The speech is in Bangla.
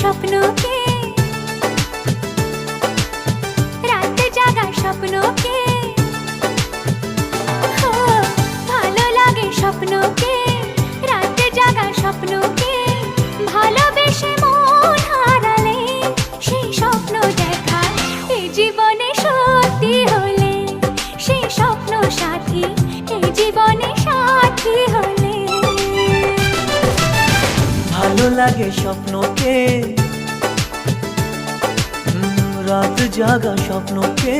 স্বপ্নকে, রাত জাগা স্বপ্নকে, ভালো লাগে স্বপ্নকে, রাত জাগা স্বপ্নকে, ভালোবেসে মন হারালে সেই স্বপ্ন দেখা এই জীবনে সত্যি হলে, সেই স্বপ্ন সাথী এই জীবনে সাথী হলে। ভালো লাগে স্বপ্নকে, রাত জাগা স্বপ্নকে,